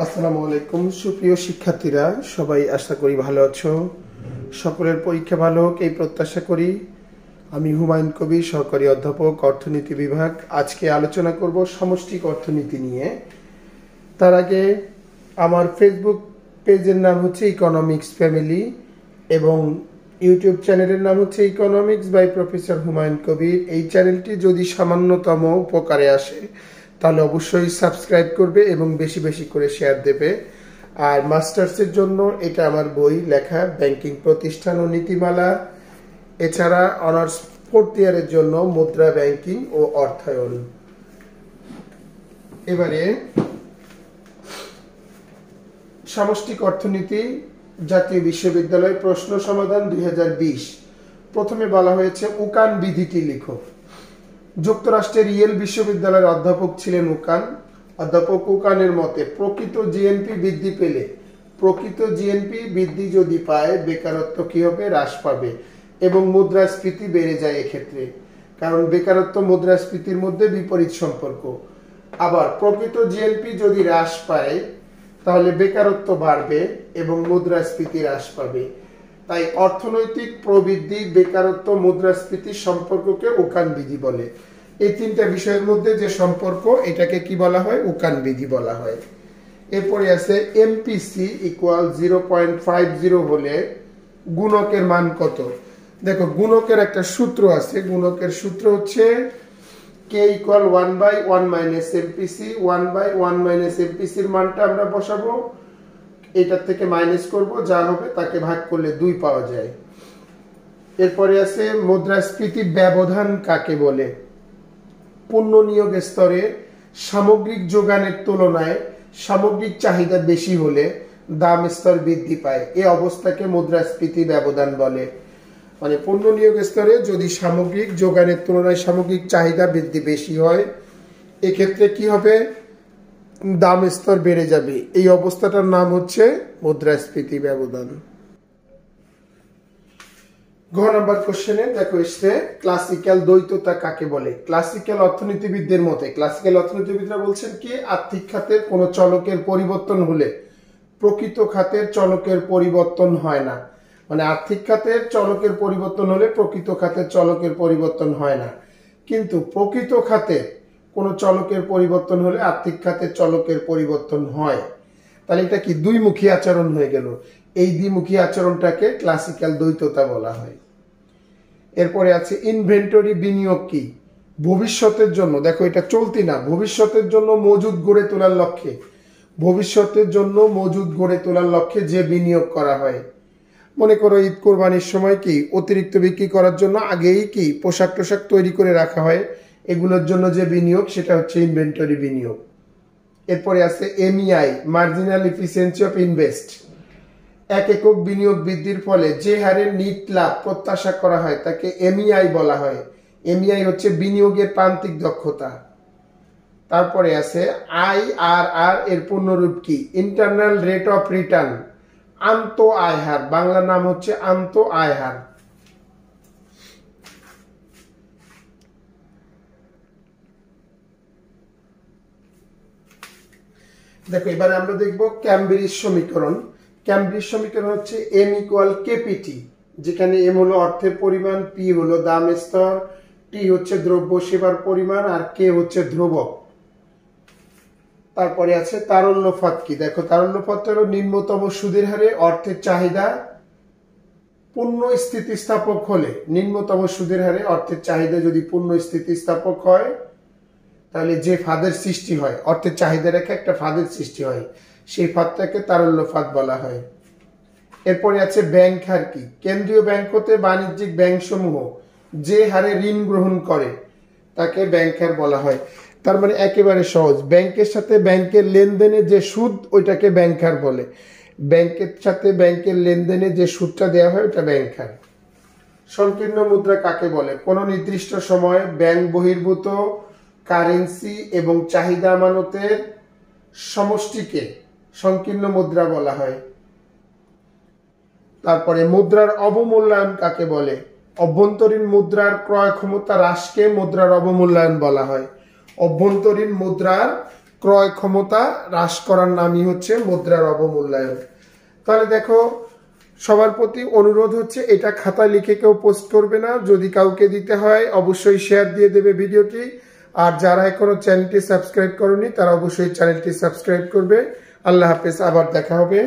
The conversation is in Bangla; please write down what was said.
আসসালামু আলাইকুম সুপ্রিয় শিক্ষার্থীরা, সবাই আশা করি ভালো আছো। সকলের পরীক্ষা ভালো হোক এই প্রত্যাশা করি। আমি হুমায়ুন কবির, সহকারী অধ্যাপক, অর্থনীতি বিভাগ। আজকে আলোচনা করব সমষ্টিক অর্থনীতি নিয়ে। তার আগে আমার ফেসবুক পেজের নাম হচ্ছে ইকোনমিক্স ফ্যামিলি এবং ইউটিউব চ্যানেলের নাম হচ্ছে economics by professor Humayun Kabir. এই চ্যানেলটি যদি সামান্যতম উপকারে আসে তাহলে অবশ্যই সাবস্ক্রাইব করবে এবং বেশি বেশি করে শেয়ার দেবে। আর মাস্টার্সের জন্য এটা আমার বই লেখা, ব্যাংকিং প্রতিষ্ঠান ও নীতিমালা। এছাড়া অনার্স 4th ইয়ারের জন্য মুদ্রা ব্যাংকিং ও অর্থায়ন। এবারে সমষ্টিক অর্থনীতি, জাতীয় বিশ্ববিদ্যালয় প্রশ্ন সমাধান 2020। প্রথমে বলা হয়েছে উকান বিধিটি লিখো। যুক্তরাষ্ট্রের ইয়েল বিশ্ববিদ্যালয়ের অধ্যাপক ছিলেন উকান। অধ্যাপক উকানের মতে প্রকৃত জিএনপি বৃদ্ধি পেলে, প্রকৃত জিএনপি বৃদ্ধি যদি পায়, বেকারত্ব কি হবে? হ্রাস পাবে এবং মুদ্রাস্ফীতি বেড়ে যায় এক্ষেত্রে, কারণ বেকারত্ব মুদ্রাস্ফীতির মধ্যে বিপরীত সম্পর্ক। আবার প্রকৃত জিএনপি যদি হ্রাস পায় তাহলে বেকারত্ব বাড়বে এবং মুদ্রাস্ফীতি হ্রাস পাবে। তাই অর্থনৈতিক প্রবৃদ্ধি, বেকারত্ব, মুদ্রাস্ফীতির সম্পর্ককে উকান বিধি বলে। এই তিনটা বিষয়ের মধ্যে যে সম্পর্ক, এটাকে কি বলা হয়? উকান বিধি বলা হয়। এরপরে আছে এমপিসি ইকুয়াল 0.50 হলে গুণকের মান কত? দেখো, গুণকের একটা সূত্র আছে। গুণকের সূত্র হচ্ছে k equal 1/1 minus MPC. 1/1 minus এমপিসির মানটা আমরা বসাবো, এটার থেকে মাইনাস করব, যা হবে তাকে ভাগ করলে 2 পাওয়া যায়। এরপরে আছে মুদ্রাস্ফীতি ব্যবধান কাকে বলে? পণ্য নিয়োগ স্তরে সামগ্রিক যোগানের তুলনায় সামগ্রিক চাহিদা বেশি হলে দাম স্তর বৃদ্ধি পায়। এই অবস্থাকে মুদ্রাস্ফীতি ব্যবধান বলে। মানে পণ্য নিয়োগ স্তরে যদি সামগ্রিক যোগানের তুলনায় সামগ্রিক চাহিদা বৃদ্ধি বেশি হয়, এক্ষেত্রে কি হবে? দাম স্তর বেড়ে যাবে। এই অবস্থাটার নাম হচ্ছে মুদ্রাস্ফীতি ব্যবধান। ঘ নাম্বার কোশ্চেনে দেখো এসছে ক্লাসিক্যাল দ্বৈততা কাকে বলে? ক্লাসিক্যাল অর্থনীতিবিদদের মতে, ক্লাসিক্যাল অর্থনীতিবিদরা বলছেন কি, আর্থিক খাতের কোনো চলকের পরিবর্তন হলে প্রকৃত খাতের চলকের পরিবর্তন হয় না। মানে আর্থিক খাতের চলকের পরিবর্তন হলে প্রকৃত খাতের চলকের পরিবর্তন হয় না, কিন্তু প্রকৃত খাতে কোনো চলকের পরিবর্তন হলে আর্থিক খাতের চলকের পরিবর্তন হয়। তাহলে এটা কি? দুইমুখী আচরণ হয়ে গেল। এই দ্বিমুখী আচরণটাকে ক্লাসিক্যাল দ্বৈততা বলা হয়। এরপরে আছে ইনভেন্টরি বিনিয়োগ কি? ভবিষ্যতের জন্য, দেখো এটা চলতি না, ভবিষ্যতের জন্য মজুদ গড়ে তোলার লক্ষ্যে, ভবিষ্যতের জন্য মজুদ গড়ে তোলার লক্ষ্যে যে বিনিয়োগ করা হয়। মনে করো ঈদ কোরবানির সময় কি অতিরিক্ত বিক্রি করার জন্য আগেই কি পোশাক টোশাক তৈরি করে রাখা হয়, এগুলোর জন্য যে বিনিয়োগ, সেটা হচ্ছে ইনভেন্টরি বিনিয়োগ। এরপরে আছে MEI, marginal efficiency of invest. এক একক বিনিয়োগ বৃদ্ধির ফলে যে হারে নিট লাভ প্রত্যাশা করা হয় তাকে এমইআই বলা হয়। এমইআই হচ্ছে বিনিয়োগের প্রান্তিক দক্ষতা। তারপরে আছে আইআরআর, এর পূর্ণরূপ কি? ইন্টারনাল রেট অফ রিটার্ন, আন্ত আয় হার, বাংলা নাম হচ্ছে আন্ত আয় হার। দেখো এবারে আমরা দেখব ক্যামব্রিজ সমীকরণ। ক্যামব্রিজ সমীকরণ হচ্ছে এম ইকুয়াল কেপিটি, যেখানে এম হলো অর্থের পরিমাণ, পি হলো দাম স্তর, টি হচ্ছে দ্রব্য সেবার পরিমাণ, আর কে হচ্ছে ধ্রুবক। তারপরে আছে তারল্যফাত কি? দেখো তারল্যফাত হলো নিম্নতম সুদের হারে অর্থের চাহিদা পূর্ণ স্থিতিস্থাপক হলে, নিম্নতম সুদের হারে অর্থের চাহিদা যদি পূর্ণ স্থিতিস্থাপক হয় তাহলে যে ফাঁদের সৃষ্টি হয়, অর্থের চাহিদা রেখে একটা ফাঁদের সৃষ্টি হয়, সেই ফাঁদটাকে তারল্যফাত বলা হয়। এরপরে আছে ব্যাংক হার কি? কেন্দ্রীয় ব্যাংক হতে বাণিজ্যিক ব্যাংক সমূহ যে হারে ঋণ গ্রহণ করে তাকে ব্যাংক হার বলা হয়। তার মানে একেবারে সহজ, ব্যাংকের সাথে ব্যাংকের লেনদেনে যে সুদ, ওইটাকে ব্যাংক হার বলে। ব্যাংকের সাথে ব্যাংকের লেনদেনে যে সুদটা দেওয়া হয় ওটা ব্যাংক হার। সংকীর্ণ মুদ্রা কাকে বলে? কোন নির্দিষ্ট সময়ে ব্যাংক বহির্ভূত কারেন্সি এবং চাহিদা আমানতের সমষ্টিকে সংকীর্ণ মুদ্রা বলা হয়। তারপরে মুদ্রার অবমূল্যায়ন কাকে বলে? অভ্যন্তরীণ মুদ্রার ক্রয় ক্ষমতা হ্রাসকে মুদ্রার অবমূল্যায়ন বলা হয়। অভ্যন্তরীণ মুদ্রার ক্রয় ক্ষমতা হ্রাস করার নামই হচ্ছে মুদ্রার অবমূল্যায়ন। তাহলে দেখো, সবার প্রতি অনুরোধ হচ্ছে এটা খাতায় লিখে কেউ পোস্ট করবে না, যদি কাউকে দিতে হয় অবশ্যই শেয়ার দিয়ে দেবে ভিডিওটি। আর যারা এখনো চ্যানেলটি সাবস্ক্রাইব করনি তারা অবশ্যই চ্যানেলটি সাবস্ক্রাইব করবে। আল্লাহ হাফেজ, আবার দেখা হবে।